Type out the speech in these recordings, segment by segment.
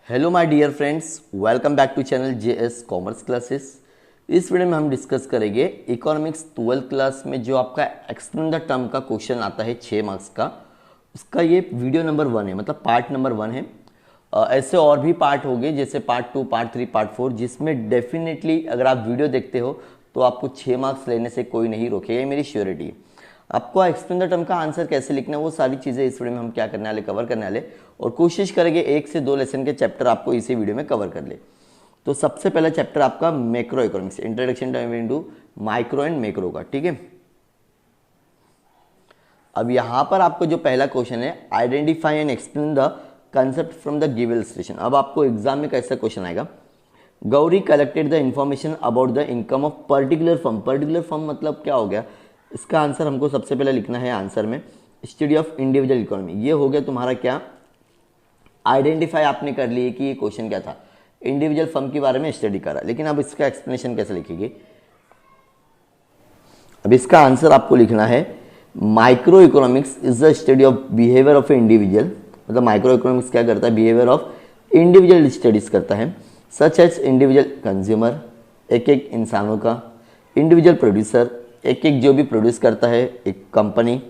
Hello my dear friends, welcome back to channel JS commerce classes. इस video में हम discuss करेंगे economics 12th class में जो आपका एक्सप्लेन द टर्म का क्वेश्चन आता है 6 मार्क्स का। उसका ये वीडियो नंबर 1 है, मतलब पार्ट नंबर 1 है। ऐसे और भी पार्ट हो गए जैसे पार्ट 2, पार्ट 3, पार्ट 4, जिसमें डेफिनेटली अगर आप वीडियो देखते हो तो आपको 6 मार्क्स लेने से कोई नहीं रोकेगा, ये मेरी श्योरिटी है। आपको एक्सप्लेन द टर्म का आंसर कैसे लिखना है वो सारी चीज़ें इस वीडियो में हम क्या करने वाले, कवर करने वाले, और कोशिश करेंगे 1 से 2 लेसन के चैप्टर आपको इसी वीडियो में कवर कर ले। तो सबसे पहला चैप्टर आपका macro economics, introduction to micro and macro का, ठीक है। अब यहां पर आपको जो पहला क्वेश्चन है, identify and explain the concept from the given illustration. अब आपको एग्जाम में कैसा क्वेश्चन आएगा, Gauri collected the information about the income of particular firm. Particular firm मतलब क्या हो गया, इसका आंसर हमको सबसे पहले लिखना है आंसर में स्टडी ऑफ इंडिविजुअल इकोनॉमी। ये हो गया तुम्हारा क्या, आइडेंटिफाई आपने कर लिए कि ये क्वेश्चन क्या था, इंडिविजुअल फर्म के बारे में स्टडी करा। लेकिन अब इसका एक्सप्लेनेशन कैसे लिखेंगे, अब इसका आंसर आपको लिखना है micro economics is the study of behaviour of A individual. मतलब माइक्रो इकोनॉमिक्स क्या करता है, बिहेवियर ऑफ इंडिविजुअल स्टडीज करता है, सच एज इंडिविजुअल कंज्यूमर, एक एक इंसानों का, इंडिविजुअल प्रोड्यूसर, एक एक जो भी प्रोड्यूस करता है एक कंपनी,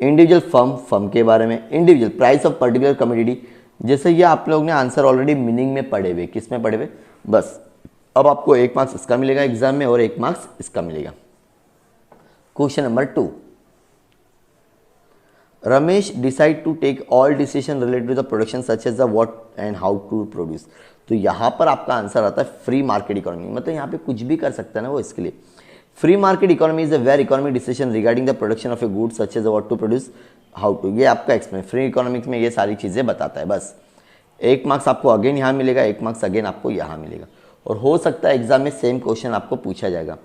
इंडिविजुअल फर्म के बारे में, individual price of particular commodity. जैसे ये आप लोग ने आंसर ऑलरेडी मीनिंग में पढ़े हुए, किस में पढ़े हुए, बस अब आपको 1 मार्क्स इसका मिलेगा एग्जाम में और 1 मार्क्स इसका मिलेगा। Question number 2, Ramesh decide to take all decision related to the production such as the what and how to produce. तो यहाँ पर आपका आंसर आता है फ्री मार्केट इकोनॉमी। मतलब यहाँ पे कुछ भी कर सकता है ना वो, इसके लिए free market economy is a where economic decision regarding the production of a good such as what to produce, how to. ये आपका एक्सप्लेन फ्री इकोनॉमिक्स में ये सारी चीज़ें बताता है। बस 1 मार्क्स आपको अगेन यहाँ मिलेगा, 1 मार्क्स अगेन आपको यहाँ मिलेगा। और हो सकता है एग्जाम में सेम क्वेश्चन आपको पूछा जाएगा।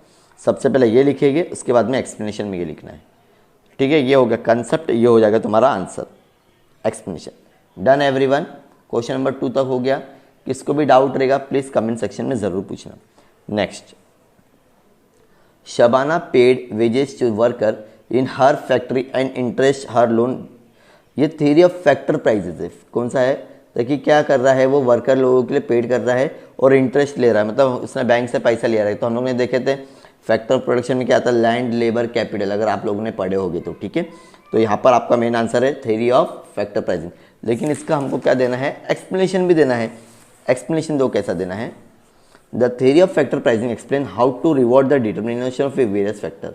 सबसे पहले ये लिखेंगे, उसके बाद में एक्सप्लेनेशन में ये लिखना है, ठीक है। ये हो गया कंसेप्ट, ये हो जाएगा तुम्हारा answer, explanation. Done everyone, question number 2 तक हो गया। किसको भी डाउट रहेगा प्लीज़ कमेंट सेक्शन में ज़रूर पूछना। Next, Shabana paid wages to worker in her factory and interest her loan. ये थ्योरी ऑफ फैक्टर प्राइजेस है। कौन सा है, देखिए क्या कर रहा है वो, वर्कर लोगों के लिए पेड कर रहा है और इंटरेस्ट ले रहा है, मतलब उसने बैंक से पैसा लिया रहा है। तो हम लोग ने देखे थे फैक्टर ऑफ प्रोडक्शन में क्या आता है, लैंड, लेबर, कैपिटल, अगर आप लोगों ने पढ़े होगे तो, ठीक है। तो यहाँ पर आपका मेन आंसर है थ्योरी ऑफ फैक्टर प्राइजिंग। लेकिन इसका हमको क्या देना है, एक्सप्लेनेशन भी देना है। एक्सप्लेनेशन दो, कैसा देना है, the theory of factor pricing explain how to reward the determination of a various factor.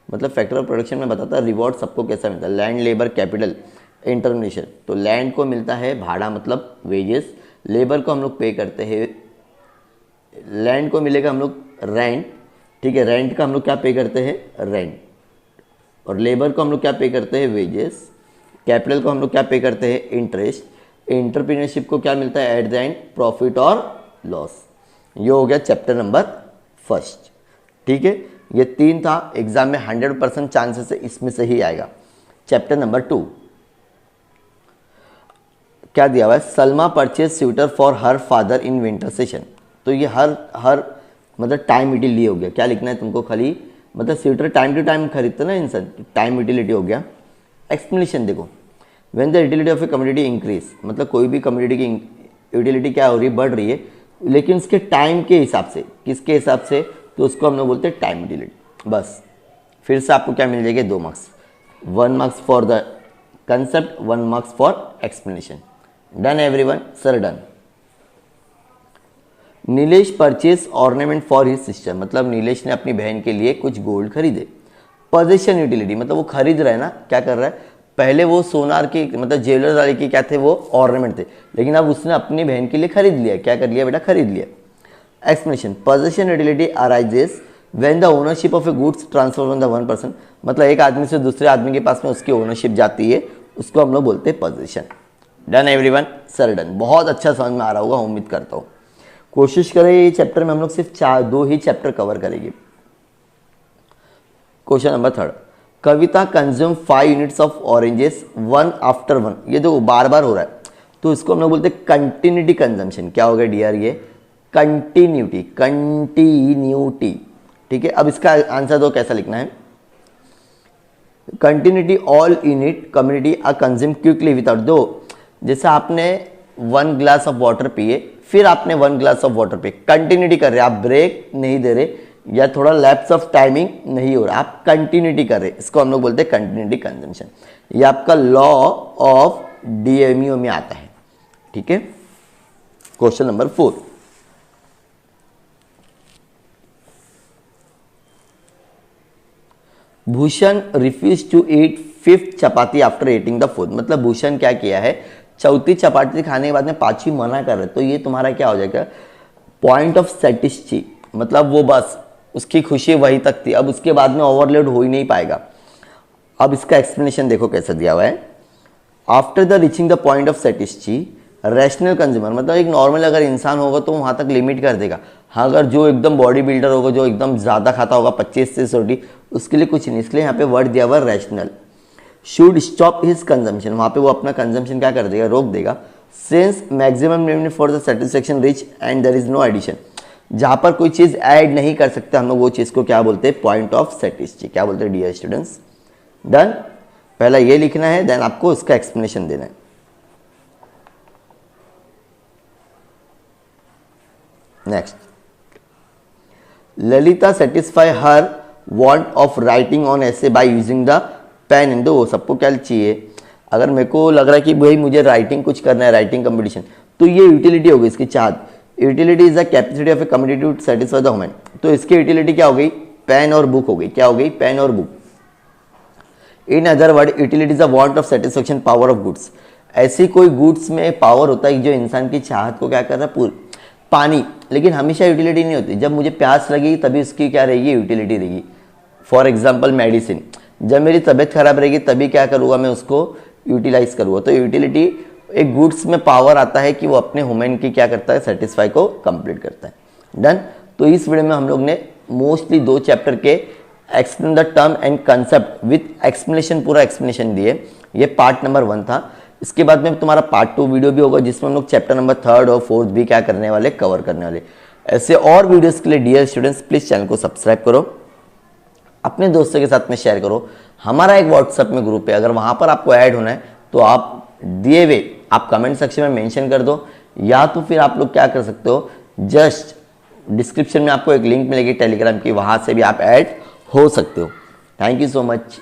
मतलब फैक्टर ऑफ प्रोडक्शन में बताता है रिवॉर्ड सबको कैसा मिलता है, लैंड, लेबर, कैपिटल, इंटरमिनेशन। तो लैंड को मिलता है भाड़ा मतलब वेजेस, लेबर को हम लोग पे करते हैं, लैंड को मिलेगा हम लोग रेंट, ठीक है, रेंट का हम लोग क्या पे करते हैं, रेंट, और लेबर को हम लोग क्या पे करते हैं, वेजेस, कैपिटल को हम लोग क्या पे करते हैं, इंटरेस्ट, एंटरप्रेन्योरशिप को क्या मिलता है एट द एंड, प्रॉफिट और लॉस। ये हो गया चैप्टर नंबर 1, ठीक है। ये 3 था, एग्जाम में 100% चांसेस है इसमें से ही आएगा। चैप्टर नंबर 2 क्या दिया हुआ है, Salma purchase sweater for her father in winter session. तो ये हर मतलब टाइम यूटिलिटी हो गया। क्या लिखना है तुमको, खाली मतलब स्वेटर टाइम टू टाइम खरीदते ना इंसान, टाइम यूटिलिटी हो गया। एक्सप्लेनेशन देखो, when the utility of a community increase, मतलब कोई भी कम्युनिटी की यूटिलिटी क्या हो रही है, बढ़ रही है, लेकिन उसके टाइम के हिसाब से, किसके हिसाब से, तो उसको हम लोग बोलते हैं टाइम यूटिलिटी। बस फिर से आपको क्या मिल जाएगा, 2 marks, 1 marks for the concept, 1 marks for explanation. Done everyone, sir done. Nilesh purchase ornament for his sister. मतलब नीलेश ने अपनी बहन के लिए कुछ गोल्ड खरीदे। पोजेशन यूटिलिटी मतलब वो खरीद रहा है ना, क्या कर रहा है, पहले वो सोनार के मतलब ज्वेलर्स वाले के क्या थे, वो ऑर्नामेंट थे, लेकिन अब उसने अपनी बहन के लिए खरीद लिया। क्या कर लिया बेटा, खरीद लिया। Explanation, possession utility arises when the ownership of A goods transfer from the one person. मतलब एक आदमी से दूसरे आदमी के पास में उसकी ओनरशिप जाती है, उसको हम लोग बोलते हैं possession. Done everyone, sir done. बहुत अच्छा समझ में आ रहा होगा, उम्मीद करता हूँ। कोशिश करें ये चैप्टर में हम लोग सिर्फ 2 ही चैप्टर कवर करेंगे। Question number 3, Kavita consume 5 units of oranges 1 after 1। ये देखो बार बार हो रहा है, तो इसको हम लोग बोलते हैं कंटिन्यूटी कंजम्पशन। क्या हो गया डियर, ये कंटिन्यूटी, ठीक है। अब इसका आंसर दो, कैसा लिखना है, continuity all unit community are consume quickly without. दो जैसे आपने 1 ग्लास ऑफ वाटर पिए, फिर आपने 1 ग्लास ऑफ वाटर पिए, कंटिन्यूटी कर रहे, आप ब्रेक नहीं दे रहे या थोड़ा लैप्स ऑफ टाइमिंग नहीं हो रहा, आप कंटिन्यूटी कर रहे, इसको हम लोग बोलते हैं कंटिन्यूटी कंजम्पशन। ये आपका लॉ ऑफ डीएमयू में आता है। ठीक है, question number 4, Bhushan refuse to eat 5th chapati after eating the food. मतलब भूषण क्या किया है, चौथी चपाती खाने के बाद में 5वीं मना कर रहे, तो ये तुम्हारा क्या हो जाएगा, पॉइंट ऑफ सेटिस्फी, मतलब वो बस उसकी खुशी वही तक थी, अब उसके बाद में ओवरलोड हो ही नहीं पाएगा। अब इसका एक्सप्लेनेशन देखो कैसा दिया हुआ है, after the reaching the point of satisfy rational consumer, मतलब एक नॉर्मल अगर इंसान होगा तो वहां तक लिमिट कर देगा। हाँ, अगर जो एकदम बॉडी बिल्डर होगा, जो एकदम ज़्यादा खाता होगा 25 से 40, उसके लिए कुछ नहीं, इसलिए यहाँ पे वर्ड दिया हुआ rational. Should stop his consumption, वहाँ पे वो अपना कंजम्पशन क्या कर देगा, रोक देगा। Since maximum limit for the satisfaction reach and there is no addition, जहाँ पर कोई चीज़ ऐड नहीं कर सकते हम लोग, वो चीज़ को क्या बोलते हैं, पॉइंट ऑफ सेटिस्फी। क्या बोलते हैं डियर स्टूडेंट्स, डन। पहला ये लिखना है, देन आपको इसका एक्सप्लेनेशन देना है। Next, Lalita satisfy her want of writing on essay by using the pen and वो सबको क्या चाहिए, अगर मेरे को लग रहा है कि भाई मुझे राइटिंग कुछ करना है, राइटिंग कंपटीशन, तो ये यूटिलिटी होगी इसकी चाहत। Utility is the capacity of a community to satisfy the human, तो इसकी यूटिलिटी क्या हो गई, पेन और बुक हो गई। क्या हो गई, पेन और book. In other word, utility is the want of satisfaction power of goods, ऐसी कोई गुड्स में पावर होता है जो इंसान की चाहत को क्या कर रहा है, पूरी। पानी, लेकिन हमेशा यूटिलिटी नहीं होती, जब मुझे प्यास लगेगी तभी उसकी क्या रहेगी, यूटिलिटी रहेगी। फॉर एग्जाम्पल मेडिसिन, जब मेरी तबीयत खराब रहेगी तभी क्या करूँगा, मैं उसको यूटिलाइज करूँगा। तो यूटिलिटी एक गुड्स में पावर आता है कि वो अपने ह्यूमन की क्या करता है, सेटिस्फाई को कंप्लीट करता है। डन। तो इस वीडियो में हम लोग ने मोस्टली 2 चैप्टर के explain the term and concept with explanation, पूरा एक्सप्लेनेशन दिए। ये पार्ट नंबर 1 था। इसके बाद में तुम्हारा पार्ट 2 वीडियो भी होगा, जिसमें हम लोग चैप्टर नंबर 3rd और 4th भी क्या करने वाले, कवर करने वाले। ऐसे और वीडियोस के लिए डियर स्टूडेंट्स प्लीज चैनल को सब्सक्राइब करो, अपने दोस्तों के साथ में शेयर करो। हमारा एक व्हाट्सएप में ग्रुप है, अगर वहां पर आपको ऐड होना है तो आप दिए हुए आप कमेंट सेक्शन में मेंशन कर दो, या तो फिर आप लोग क्या कर सकते हो, जस्ट डिस्क्रिप्शन में आपको एक लिंक मिलेगी टेलीग्राम की, वहां से भी आप ऐड हो सकते हो। Thank you so much.